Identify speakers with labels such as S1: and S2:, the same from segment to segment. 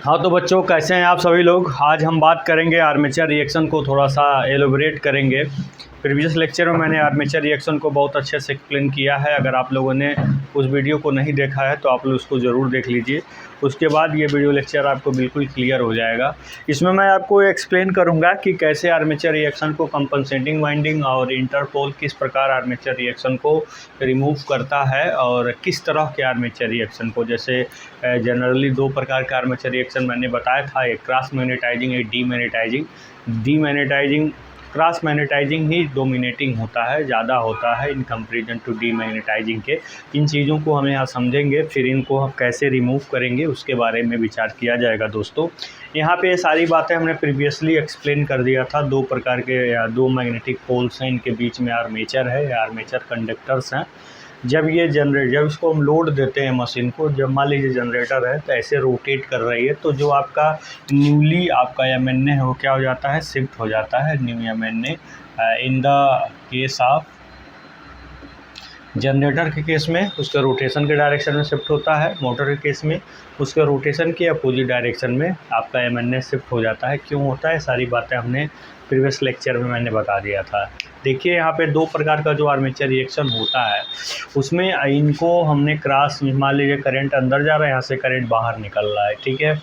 S1: हाँ तो बच्चों, कैसे हैं आप सभी लोग। आज हम बात करेंगे आर्मेचर रिएक्शन को, थोड़ा सा एलोबरेट करेंगे। प्रीवियस लेक्चर में मैंने आर्मेचर रिएक्शन को बहुत अच्छे से एक्सप्लेन किया है। अगर आप लोगों ने उस वीडियो को नहीं देखा है तो आप लोग उसको ज़रूर देख लीजिए। उसके बाद ये वीडियो लेक्चर आपको बिल्कुल क्लियर हो जाएगा। इसमें मैं आपको एक्सप्लेन करूंगा कि कैसे आर्मेचर रिएक्शन को कंपनसेटिंग वाइंडिंग और इंटरपोल किस प्रकार आर्मेचर रिएक्शन को रिमूव करता है, और किस तरह के आर्मेचर रिएक्शन को, जैसे जनरली दो प्रकार का आर्मेचर रिएक्शन मैंने बताया था, एक क्रॉस मैग्नेटाइजिंग, एक डीमैग्नेटाइजिंग। क्रॉस मैग्नेटाइजिंग ही डोमिनेटिंग होता है, ज़्यादा होता है इन कंपैरिजन टू डीमैग्नेटाइजिंग के। इन चीज़ों को हम यहाँ समझेंगे, फिर इनको हम कैसे रिमूव करेंगे उसके बारे में विचार किया जाएगा। दोस्तों, यहाँ पे सारी बातें हमने प्रीवियसली एक्सप्लेन कर दिया था। दो प्रकार के या दो मैग्नेटिक पोल्स हैं, इनके बीच में आर्मेचर है या आर्मेचर कंडक्टर्स हैं। जब इसको हम लोड देते हैं मशीन को, जब मान लीजिए जनरेटर है तो ऐसे रोटेट कर रही है, तो जो आपका न्यूली आपका एमएनए है वो क्या हो जाता है, शिफ्ट हो जाता है new MNA. In the case of generator के केस में उसका रोटेशन के डायरेक्शन में शिफ्ट होता है, मोटर के केस में उसके रोटेशन के अपोजिट डायरेक्शन में आपका एमएनए शिफ्ट हो जाता है। क्यों होता है, सारी बातें हमने प्रीवियस लेक्चर में मैंने बता दिया था। देखिए, यहाँ पे दो प्रकार का जो आर्मेचर रिएक्शन होता है उसमें इनको हमने क्रॉस, मान लीजिए करंट अंदर जा रहा है, यहाँ से करंट बाहर निकल रहा है, ठीक है।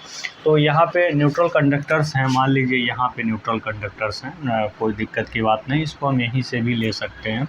S1: तो यहाँ पे न्यूट्रल कंडक्टर्स हैं, मान लीजिए यहाँ पे न्यूट्रल कंडक्टर्स हैं, कोई दिक्कत की बात नहीं, इसको हम यहीं से भी ले सकते हैं।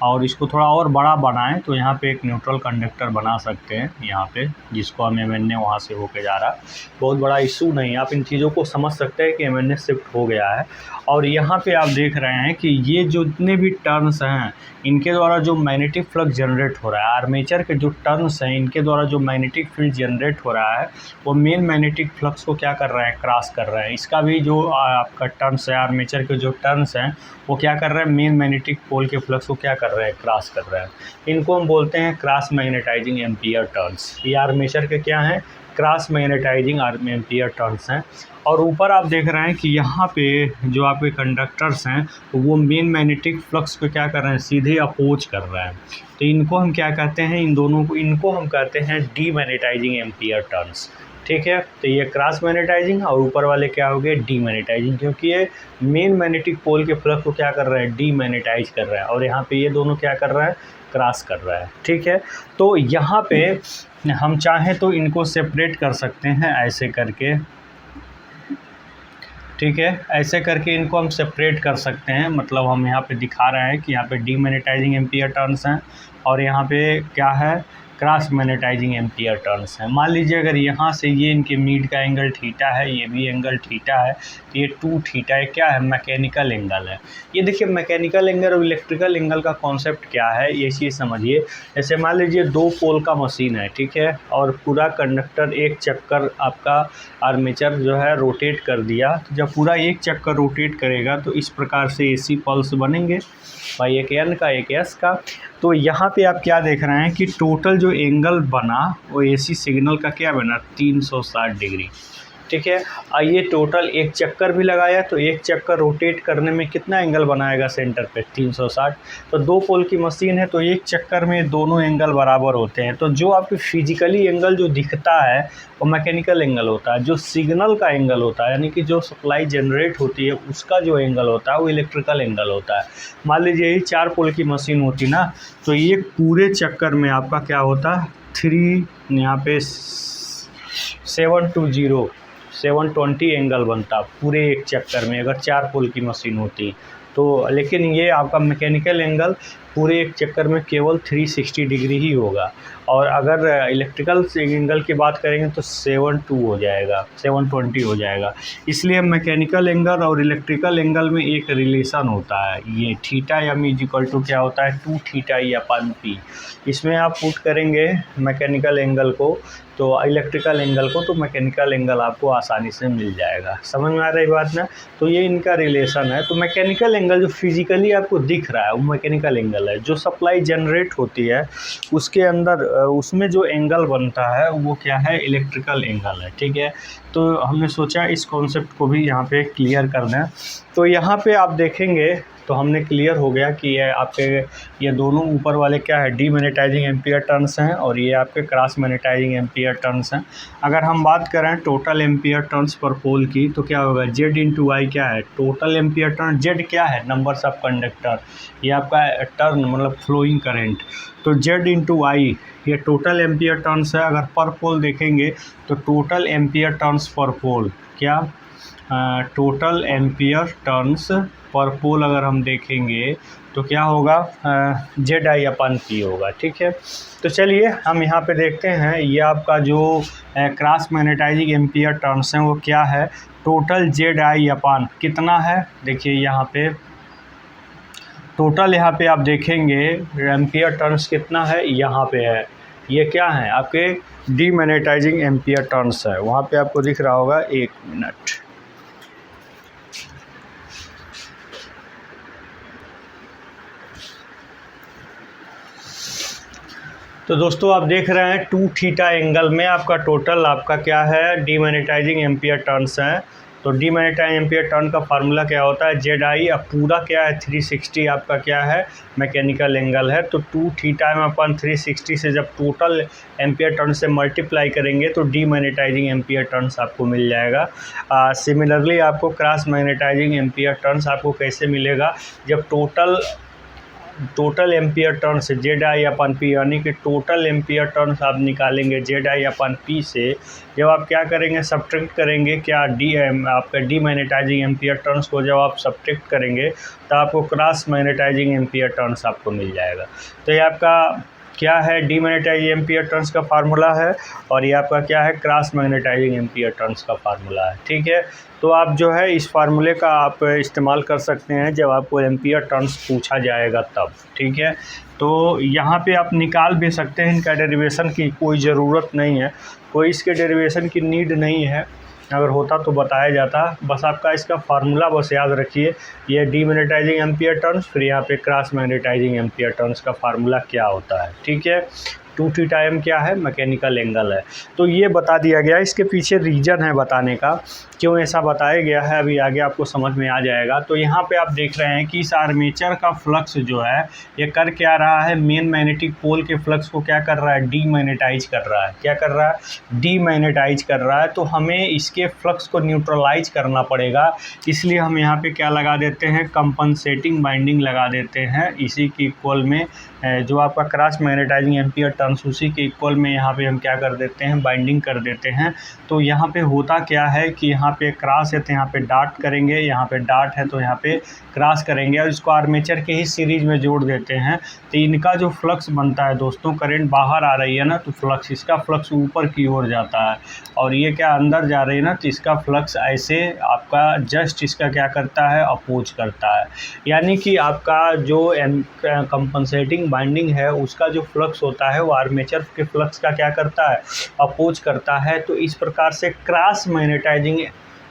S1: और इसको थोड़ा और बड़ा बनाएं तो यहाँ पे एक न्यूट्रल कंडक्टर बना सकते हैं यहाँ पे, जिसको हम एमएनए वहाँ से होके जा रहा है। बहुत बड़ा इशू नहीं है, आप इन चीज़ों को समझ सकते हैं कि एमएनए शिफ्ट हो गया है। और यहाँ पे आप देख रहे हैं कि ये जो जितने भी टर्न्स हैं इनके द्वारा जो मैग्नेटिक फ्लक्स जनरेट हो रहा है, आर्मेचर के जो टर्न्स हैं इनके द्वारा जो मैग्नेटिक फील्ड जनरेट हो रहा है वो मेन मैग्नेटिक फ्लक्स को क्या कर रहा है, क्रॉस कर रहा है। इसका भी जो आपका टर्न्स है, आर्मेचर के जो टर्न्स हैं वो क्या कर रहा है, मेन मैग्नेटिक पोल के फ्लक्स को क्या कर रहा है, क्रॉस कर रहा है। इनको हम बोलते हैं क्रॉस मैग्नेटाइजिंग एम्पियर टर्न्स। ये आर्मेचर के क्या हैं, क्रॉस मैग्नेटाइजिंग एम्पियर टर्न्स हैं। और ऊपर आप देख रहे हैं कि यहाँ पे जो आपके कंडक्टर्स हैं वो मेन मैग्नेटिक फ्लक्स को क्या कर रहे हैं, सीधे अपोज कर रहे हैं। तो इनको हम क्या कहते हैं, इन दोनों को, इनको हम कहते हैं डीमैग्नेटाइजिंग एम्पियर टर्न्स, ठीक है। तो ये क्रॉस मैग्नेटाइजिंग और ऊपर वाले क्या हो गए, डीमैग्नेटाइजिंग, क्योंकि ये मेन मैग्नेटिक पोल के फ्लक्स को क्या कर रहा है, डीमैग्नेटाइज कर रहा है। और यहाँ पे ये दोनों क्या कर रहा है, क्रॉस कर रहा है, ठीक है। तो यहाँ पे हम चाहें तो इनको सेपरेट कर सकते हैं ऐसे करके, ठीक है। ऐसे करके इनको हम सेपरेट कर सकते हैं। मतलब हम यहाँ पे दिखा रहे हैं कि यहाँ पे डीमैग्नेटाइजिंग एम्पियर टर्न्स हैं और यहाँ पे क्या है, क्रॉस मैग्नेटाइजिंग एम्पियर टर्न्स हैं। मान लीजिए अगर यहाँ से ये इनके मिड का एंगल थीटा है, ये भी एंगल थीटा है, तो ये 2 थीटा है, क्या है, मैकेनिकल एंगल है। ये देखिए, मैकेनिकल एंगल और इलेक्ट्रिकल एंगल का कॉन्सेप्ट क्या है ये चीज़ समझिए। जैसे मान लीजिए 2 पोल का मशीन है, ठीक है, और पूरा कंडक्टर एक चक्कर आपका आर्मेचर जो है रोटेट कर दिया। तो जब पूरा एक चक्कर रोटेट करेगा तो इस प्रकार से एसी पल्स बनेंगे, भाई एक एन का एक एस का। तो यहाँ पे आप क्या देख रहे हैं कि टोटल जो एंगल बना वो एसी सिग्नल का क्या बना, 360 डिग्री, ठीक है। ये टोटल एक चक्कर भी लगाया तो एक चक्कर रोटेट करने में कितना एंगल बनाएगा सेंटर पे, 360। तो 2 पोल की मशीन है तो एक चक्कर में दोनों एंगल बराबर होते हैं। तो जो आपकी फिजिकली एंगल जो दिखता है वो मैकेनिकल एंगल होता है, जो सिग्नल का एंगल होता है यानी कि जो सप्लाई जनरेट होती है उसका जो एंगल होता है वो इलेक्ट्रिकल एंगल होता है। मान लीजिए यही 4 पोल की मशीन होती ना, तो ये पूरे चक्कर में आपका क्या होता, 3 यहाँ पे 720 एंगल बनता पूरे एक चक्कर में, अगर 4 पोल की मशीन होती तो। लेकिन ये आपका मैकेनिकल एंगल पूरे एक चक्कर में केवल 360 डिग्री ही होगा। और अगर इलेक्ट्रिकल एंगल की बात करेंगे तो 720 हो जाएगा। इसलिए मैकेनिकल एंगल और इलेक्ट्रिकल एंगल में एक रिलेशन होता है, ये थीटा एम इक्वल टू क्या होता है, 2 थीटा ई अपन पी। इसमें आप पुट करेंगे मैकेनिकल एंगल को तो इलेक्ट्रिकल एंगल को, तो मैकेनिकल एंगल आपको आसानी से मिल जाएगा। समझ में आ रही बात ना। तो ये इनका रिलेशन है। तो मैकेनिकल एंगल जो फिजिकली आपको दिख रहा है वो मैकेनिकल एंगल है। जो सप्लाई जनरेट होती है उसके अंदर उसमें जो एंगल बनता है वो क्या है, इलेक्ट्रिकल एंगल है, ठीक है। तो हमने सोचा इस कॉन्सेप्ट को भी यहाँ पे क्लियर करना है। तो यहाँ पे आप देखेंगे तो हमने क्लियर हो गया कि ये आपके ये दोनों ऊपर वाले क्या है, डीमैग्नेटाइजिंग एम्पियर टर्न्स हैं और ये आपके क्रॉस मैग्नेटाइजिंग एम्पियर टर्न्स हैं। अगर हम बात करें टोटल एम्पियर टर्न्स पर पोल की तो क्या होगा, जेड इंटू आई क्या है, टोटल एम्पियर टर्न, जेड क्या है, नंबर्स ऑफ कंडक्टर, ये आपका टर्न मतलब फ्लोइंग करंट, तो जेड इंटू आई ये टोटल एम्पियर टर्न्स है। अगर पर पोल देखेंगे तो टोटल एम्पियर टर्न्स पर पोल क्या, टोटल एम्पियर टर्न्स पर पोल अगर हम देखेंगे तो क्या होगा, जेड आई अपन पी होगा। ठीक है, तो चलिए हम यहाँ पे देखते हैं ये आपका जो क्रॉस मैग्नेटाइजिंग एम्पियर टर्न्स हैं वो क्या है, टोटल जेड आई अपन कितना है, देखिए यहाँ पे टोटल यहाँ पे आप देखेंगे एम्पियर टर्न्स कितना है, यहाँ पे है, ये क्या है आपके डीमैग्नेटाइजिंग एम्पियर टर्न्स है, वहाँ पे आपको दिख रहा होगा, 1 मिनट। तो दोस्तों आप देख रहे हैं 2 थीटा एंगल में आपका टोटल आपका क्या है, डीमैग्नेटाइजिंग एम्पियर टर्न्स हैं। तो डीमैग्नेटाइजिंग एम्पियर टर्न का फार्मूला क्या होता है, जेड आई, अब पूरा क्या है 360 आपका क्या है मैकेनिकल एंगल है, तो 2 थीटा में अपन 360 से जब टोटल एम्पियर टर्न से मल्टीप्लाई करेंगे तो डीमैग्नेटाइजिंग एम्पियर टर्न्स आपको मिल जाएगा। सिमिलरली आपको क्रॉस मैग्नेटाइजिंग एम्पियर टर्न्स आपको कैसे मिलेगा, जब total ampere turns Z I upon P, यानी कि टोटल एम्पियर टर्न्स आप निकालेंगे जेड आई अपन पी से, जब आप क्या करेंगे सब्ट्रैक्ट करेंगे क्या आपका डीमैग्नेटाइजिंग एम्पियर टर्न्स को जब आप सब्ट्रैक्ट करेंगे तो आपको क्रॉस मैग्नेटाइजिंग एम्पियर टर्न्स आपको मिल जाएगा। तो ये आपका क्या है, डीमैग्नेटाइजिंग एम्पियर टर्न्स का फार्मूला है और ये आपका क्या है, क्रॉस मैग्नेटाइजिंग एम्पियर टर्न्स का फार्मूला है। ठीक है, तो आप जो है इस फार्मूले का आप इस्तेमाल कर सकते हैं जब आपको एम्पियर टर्न्स पूछा जाएगा तब। ठीक है, तो यहाँ पे आप निकाल भी सकते हैं, इनका डेरिवेशन की कोई ज़रूरत नहीं है, कोई इसके डेरिवेशन की नीड नहीं है, अगर होता तो बताया जाता, बस आपका इसका फार्मूला बस याद रखिए, ये डीमैग्नेटाइजिंग एम्पियर टर्न्स, फिर यहाँ पे क्रॉस मैग्नेटाइजिंग एम्पियर टर्न्स का फार्मूला क्या होता है। ठीक है, 2 थीटा m क्या है, मैकेनिकल एंगल है। तो ये बता दिया गया, इसके पीछे रीज़न है बताने का, क्यों ऐसा बताया गया है अभी आगे आपको समझ में आ जाएगा। तो यहाँ पे आप देख रहे हैं कि इस आर्मेचर का फ्लक्स जो है ये कर क्या रहा है, मेन मैग्नेटिक पोल के फ्लक्स को क्या कर रहा है, डीमैग्नेटाइज कर रहा है, क्या कर रहा है, डीमैग्नेटाइज कर रहा है। तो हमें इसके फ्लक्स को न्यूट्रलाइज करना पड़ेगा, इसलिए हम यहाँ पे क्या लगा देते हैं, कंपनसेटिंग बाइंडिंग लगा देते हैं, इसी के इक्वल में जो आपका क्रॉस मैग्नेटाइजिंग एम्पियर टर्न्स उसी के इक्वल में यहाँ पे हम क्या कर देते हैं, बाइंडिंग कर देते हैं। तो यहाँ पे होता क्या है कि यहाँ पे क्रॉस है तो यहाँ पे डॉट करेंगे, यहाँ पे डॉट है तो यहाँ पे क्रॉस करेंगे और इसको आर्मेचर के ही सीरीज में जोड़ देते हैं। तो इनका जो फ्लक्स बनता है दोस्तों, करंट बाहर आ रही है ना, तो फ्लक्स, इसका फ्लक्स ऊपर की ओर जाता है और ये क्या अंदर जा रही है ना, तो इसका फ्लक्स ऐसे आपका जस्ट इसका क्या करता है, अपोज करता है। यानी कि आपका जो कंपनसेटिंग बाइंडिंग है उसका जो फ्लक्स होता है वो आर्मेचर के फ्लक्स का क्या करता है, अपोज करता है। तो इस प्रकार से क्रॉस मैग्नेटाइजिंग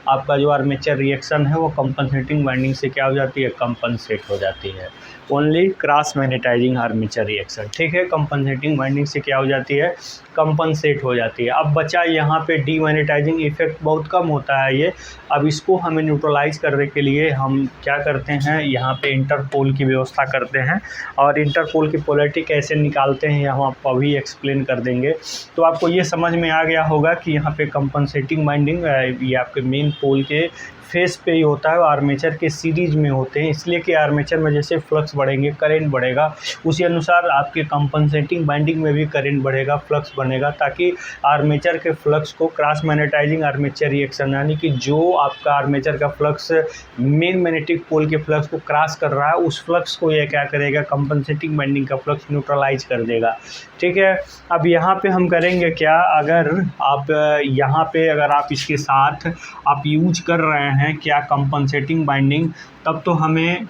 S1: आपका जो आर्मेचर रिएक्शन है वो कंपनसेटिंग बाइंडिंग से क्या हो जाती है, कंपनसेट हो जाती है। Only cross magnetizing armature reaction, ठीक है, कंपनसेटिंग बाइंडिंग से क्या हो जाती है, कंपनसेट हो जाती है। अब बचा यहाँ पे डीमैग्नेटाइजिंग इफेक्ट बहुत कम होता है ये। अब इसको हमें न्यूट्रलाइज करने के लिए हम क्या करते हैं, यहाँ पे इंटरपोल की व्यवस्था करते हैं और इंटरपोल की पोलैरिटी कैसे निकालते हैं हम आपको अभी एक्सप्लेन कर देंगे। तो आपको ये समझ में आ गया होगा कि यहाँ पे कंपनसेटिंग बाइंडिंग ये आपके मेन पोल के फेस पे ही होता है, आर्मेचर के सीरीज में होते हैं, इसलिए कि आर्मेचर में जैसे फ्लक्स बढ़ेंगे करंट बढ़ेगा, उसी अनुसार आपके कंपनसेटिंग बाइंडिंग में भी करंट बढ़ेगा, फ्लक्स बनेगा, ताकि आर्मेचर के फ्लक्स को क्रॉस मैग्नेटाइजिंग आर्मेचर रिएक्शन, यानी कि जो आपका आर्मेचर का फ्लक्स मेन मैग्नेटिक पोल के फ्लक्स को क्रॉस कर रहा है उस फ्लक्स को ये क्या करेगा, कंपनसेटिंग बाइंडिंग का फ्लक्स न्यूट्रलाइज कर देगा। ठीक है, अब यहाँ पे हम करेंगे क्या, अगर आप यहाँ पे अगर आप इसके साथ आप यूज कर रहे हैं क्या कंपनसेटिंग बाइंडिंग, तब तो हमें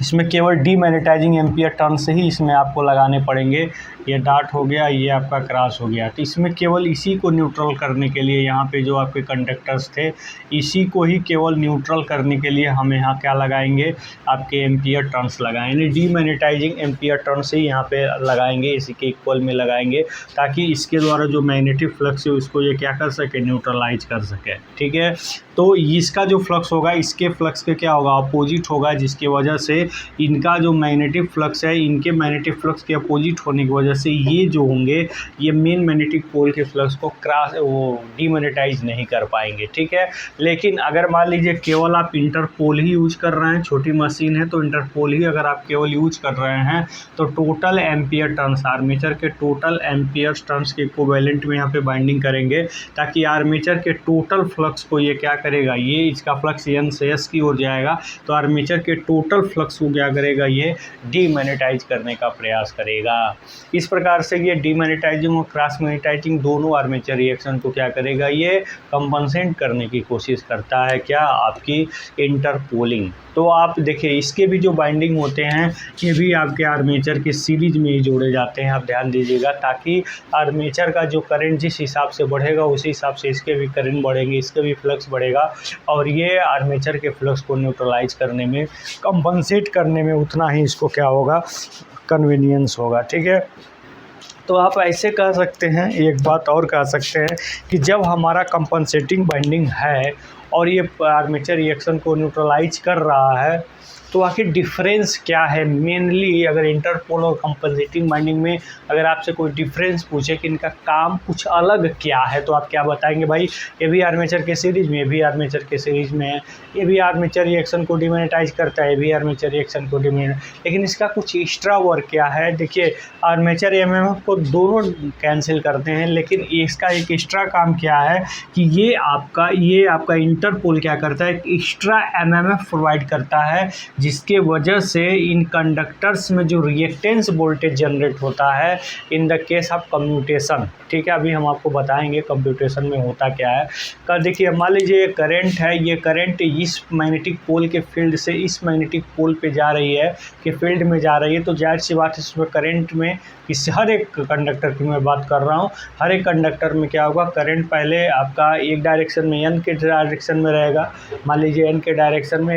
S1: इसमें केवल डीमैग्नेटाइजिंग एम्पियर टर्न से ही इसमें आपको लगाने पड़ेंगे। ये डॉट हो गया, ये आपका क्रॉस हो गया। तो इसमें केवल इसी को न्यूट्रल करने के लिए यहाँ पे जो आपके कंडक्टर्स थे, इसी को ही केवल न्यूट्रल करने के लिए हम यहाँ क्या लगाएंगे, आपके एम्पियर टर्न्स लगाएंगे, डीमैग्नेटाइजिंग एम्पियर टर्न्स ही यहाँ पे लगाएंगे, इसी के इक्वल में लगाएंगे, ताकि इसके द्वारा जो मैग्नेटिक फ्लक्स है उसको ये क्या कर सके, न्यूट्रलाइज कर सके। ठीक है, तो इसका जो फ्लक्स होगा, इसके फ्लक्स के क्या होगा, अपोजिट होगा, जिसकी वजह से इनका जो मैग्नेटिक फ्लक्स है, इनके मैग्नेटिक फ्लक्स के अपोजिट होने की वजह से ये जो होंगे, ये मेन मैग्नेटिक पोल के फ्लक्स को डीमैग्नेटाइज नहीं कर पाएंगे। ठीक है, लेकिन अगर मान लीजिए केवल आप इंटरपोल ही यूज कर रहे हैं, छोटी मशीन है तो इंटरपोल ही अगर आप केवल यूज कर रहे हैं, तो टोटल एम्पियर टर्न्स, आर्मेचर के टोटल एम्पियर टर्न्स के इक्विवेलेंट में यहाँ पे बाइंडिंग करेंगे, ताकि आर्मेचर के टोटल फ्लक्स को ये क्या करेगा, ये इसका फ्लक्स N से S की ओर जाएगा, तो आर्मेचर के टोटल फ्लक्स को क्या करेगा, ये डीमैग्नेटाइज करने का प्रयास करेगा। इस प्रकार से ये डीमैग्नेटाइजिंग और क्रॉस मैग्नेटाइजिंग दोनों आर्मेचर रिएक्शन को क्या करेगा, ये कंपनसेट करने की कोशिश करता है, क्या, आपकी इंटरपोलिंग। तो आप देखिए इसके भी जो बाइंडिंग होते हैं, ये भी आपके आर्मेचर के सीरीज में ही जोड़े जाते हैं, आप ध्यान दीजिएगा, ताकि आर्मेचर का जो करंट जिस हिसाब से बढ़ेगा उसी हिसाब से इसके भी करंट बढ़ेंगे, इसके भी फ्लक्स बढ़ेगा, और ये आर्मेचर के फ्लक्स को न्यूट्रलाइज करने में, कंपनसेट करने में उतना ही इसको क्या होगा, कन्वीनियंस होगा। ठीक है, तो आप ऐसे कह सकते हैं, एक बात और कह सकते हैं कि जब हमारा कंपनसेटिंग बाइंडिंग है और ये आर्मेचर रिएक्शन को न्यूट्रलाइज कर रहा है, तो आखिर डिफरेंस क्या है। मेनली अगर इंटरपोल और कंपनसेटिंग बाइंडिंग में अगर आपसे कोई डिफरेंस पूछे कि इनका काम कुछ अलग क्या है, तो आप क्या बताएंगे, भाई ये भी आर्मेचर के सीरीज में, ये भी आर्मेचर के सीरीज में है, ये भी आर्मेचर रिएक्शन को डीमैग्नेटाइज करता है, ये भी आर्मेचर रिएक्शन को लेकिन इसका कुछ एक्स्ट्रा वर्क क्या है। देखिए आर्मेचर एमएमएफ को दोनों कैंसिल करते हैं, लेकिन इसका एक एक्स्ट्रा काम क्या है कि ये आपका इंटरपोल क्या करता है, एक्स्ट्रा एमएमएफ प्रोवाइड करता है, जिसके वजह से इन कंडक्टर्स में जो रिएक्टेंस वोल्टेज जनरेट होता है in the case of commutation. ठीक है, अभी हम आपको बताएंगे कम्यूटेशन में होता क्या है। का देखिए मान लीजिए ये करंट है, ये करंट इस मैग्नेटिक पोल के फील्ड से इस मैग्नेटिक पोल पे जा रही है, कि फील्ड में जा रही है, तो जाहिर सी बात है इसमें करंट में इस हर एक कंडक्टर की मैं बात कर रहा हूँ, हर एक कंडक्टर में क्या होगा, करंट पहले आपका एक डायरेक्शन में n के डायरेक्शन में रहेगा, मान लीजिए n के डायरेक्शन में,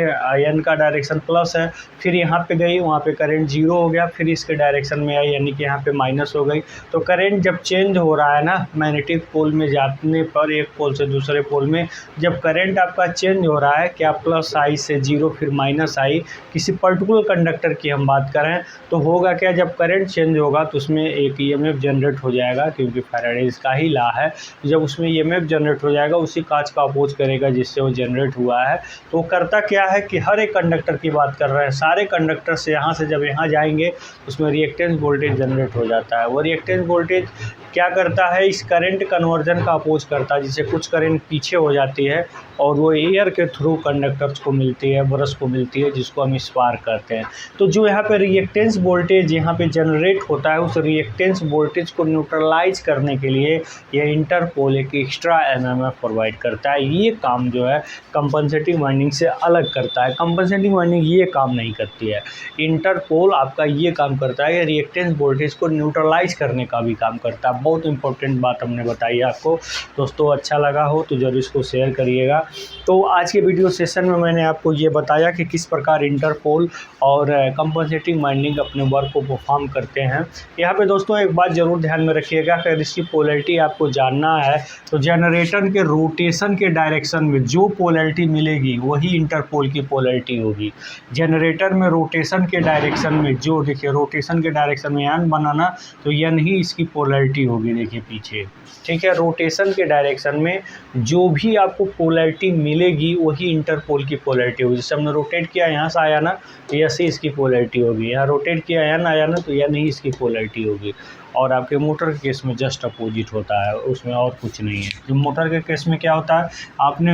S1: n का डायरेक्शन प्लस है, फिर यहाँ पे गई, वहाँ पे करंट जीरो हो गया, फिर इसके डायरेक्शन में आई, यानी कि यहाँ पे माइनस हो गई। तो करंट जब चेंज हो रहा है ना मैग्नेटिक पोल में जाने पर, एक पोल से दूसरे पोल में जब करंट आपका चेंज हो रहा है, क्या प्लस आई से जीरो फिर माइनस आई, किसी पर्टिकुलर कंडक्टर की हम बात करें, तो होगा क्या, जब करंट चेंज होगा तो उसमें एक ईएमएफ जनरेट हो जाएगा, क्योंकि फैराडेज का ही लॉ है, जब उसमें ईएमएफ जनरेट हो जाएगा उसी कांच का अपोज करेगा जिससे वो जनरेट हुआ है। तो वो करता क्या है कि हर एक कंडक्टर की बात कर रहे हैं, सारे कंडक्टर से यहाँ से जब यहाँ जाएंगे उसमें रिएक्टेंस वोल्टेज जनरेट हो जाता है। वो रिएक्टेंस वोल्टेज क्या करता है, इस करंट कन्वर्जन का अपोज करता है, जिससे कुछ करंट पीछे हो जाती है और वो एयर के थ्रू कंडक्टर्स को मिलती है, ब्रश को मिलती है, जिसको हम स्पार्क करते हैं। तो जो यहाँ पे रिएक्टेंस वोल्टेज यहाँ पे जनरेट होता है, उस रिएक्टेंस वोल्टेज को न्यूट्रलाइज करने के लिए ये इंटरपोल एक एक्स्ट्रा एमएमएफ प्रोवाइड करता है। ये काम जो है कंपनसेटिंग वाइंडिंग से अलग करता है, कंपनसेटिंग वाइंडिंग ये काम नहीं करती है। इंटरपोल आपका ये काम करता है, रिएक्टेंस वोल्टेज को न्यूट्रलाइज करने का भी काम करता है। बहुत इंपॉर्टेंट बात हमने बताई आपको दोस्तों, अच्छा लगा हो तो जरूर इसको शेयर करिएगा। तो आज के वीडियो सेशन में मैंने आपको ये बताया कि किस प्रकार इंटरपोल और कंपनसेटिंग वाइंडिंग अपने वर्क को परफॉर्म करते हैं। यहाँ पे दोस्तों एक बात ज़रूर ध्यान में रखिएगा कि अगर इसकी पोलैरिटी आपको जानना है तो जनरेटर के रोटेशन के डायरेक्शन में जो पोलैरिटी मिलेगी वही इंटरपोल की पोलैरिटी होगी। जनरेटर में रोटेशन के डायरेक्शन में जो, देखिए रोटेशन के डायरेक्शन में एन बनाना, तो एन ही इसकी पोलैरिटी होगी, देखिए पीछे। ठीक है, रोटेशन के डायरेक्शन में जो भी आपको पोलैरिटी मिलेगी वही इंटरपोल की पोलैरिटी होगी। जैसे हमने रोटेट किया, यहाँ से आया ना, तो ऐसे इसकी पोलैरिटी होगी, यहाँ रोटेट किया एन आया ना, तो एन ही इसकी पोलैरिटी होगी। और आपके मोटर के केस में जस्ट अपोजिट होता है, उसमें और कुछ नहीं है। तो मोटर के केस में क्या होता है, आपने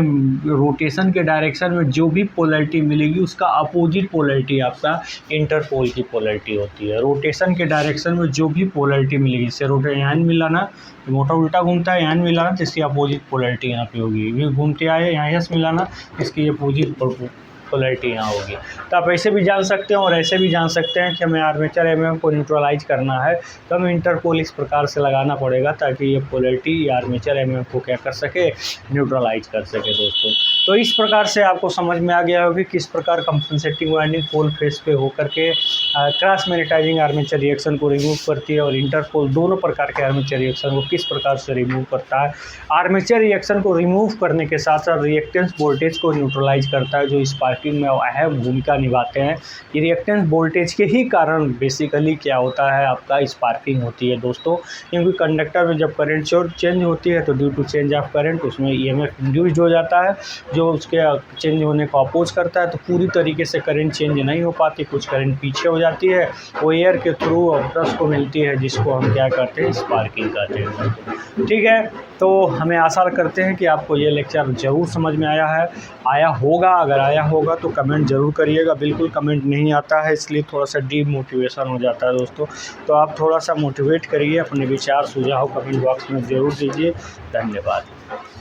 S1: रोटेशन के डायरेक्शन में जो भी पोलैरिटी मिलेगी उसका अपोजिट पोलैरिटी आपका इंटरपोल की पोलैरिटी होती है। रोटेशन के डायरेक्शन में जो भी पोलैरिटी मिलेगी, जैसे रोटेट यहाँ मिला ना, तो मोटर उल्टा घूमता है, यहाँ मिला ना, तो इसकी अपोजिट पोलैरिटी यहाँ पे होगी। ये घूमते आए, यहाँ यस मिला ना, इसकी अपोजिट पोलैरिटी यहाँ होगी। तो आप ऐसे भी जान सकते हैं और ऐसे भी जान सकते हैं कि हमें आर्मेचर एमएमएफ को न्यूट्रलाइज करना है तो हमें इंटरपोल इस प्रकार से लगाना पड़ेगा ताकि ये पोलैरिटी आर्मेचर एमएमएफ को क्या कर सके, न्यूट्रलाइज कर सके दोस्तों। तो इस प्रकार से आपको समझ में आ गया होगा कि किस प्रकार कंपनसेटिंग वाइंडिंग पोल फेस पे होकर के क्रॉस मैग्नेटाइजिंग आर्मेचर रिएक्शन को रिमूव करती है और इंटरपोल दोनों प्रकार के आर्मेचर रिएक्शन को किस प्रकार से रिमूव करता है। आर्मेचर रिएक्शन को रिमूव करने के साथ साथ रिएक्टेंस वोल्टेज को न्यूट्रलाइज करता है, जो स्पार्किंग में अहम भूमिका निभाते हैं। ये रिएक्टेंस वोल्टेज के ही कारण बेसिकली क्या होता है, आपका स्पार्किंग होती है दोस्तों, क्योंकि कंडक्टर में जब करंट चेंज होती है तो due to change of current उसमें ईएमएफ इंड्यूस्ड हो जाता है जो उसके चेंज होने को अपोज करता है। तो पूरी तरीके से करंट चेंज नहीं हो पाती, कुछ करंट पीछे हो जाती है, वो एयर के थ्रू ब्रश को मिलती है जिसको हम क्या कहते हैं, स्पार्किंग कहते हैं। ठीक है, तो हमें आशा करते हैं कि आपको ये लेक्चर ज़रूर समझ में आया होगा। अगर आया होगा तो कमेंट ज़रूर करिएगा। बिल्कुल कमेंट नहीं आता है इसलिए थोड़ा सा डीमोटिवेशन हो जाता है दोस्तों। तो आप थोड़ा सा मोटिवेट करिए, अपने विचार सुझाव कमेंट बॉक्स में ज़रूर दीजिए। धन्यवाद।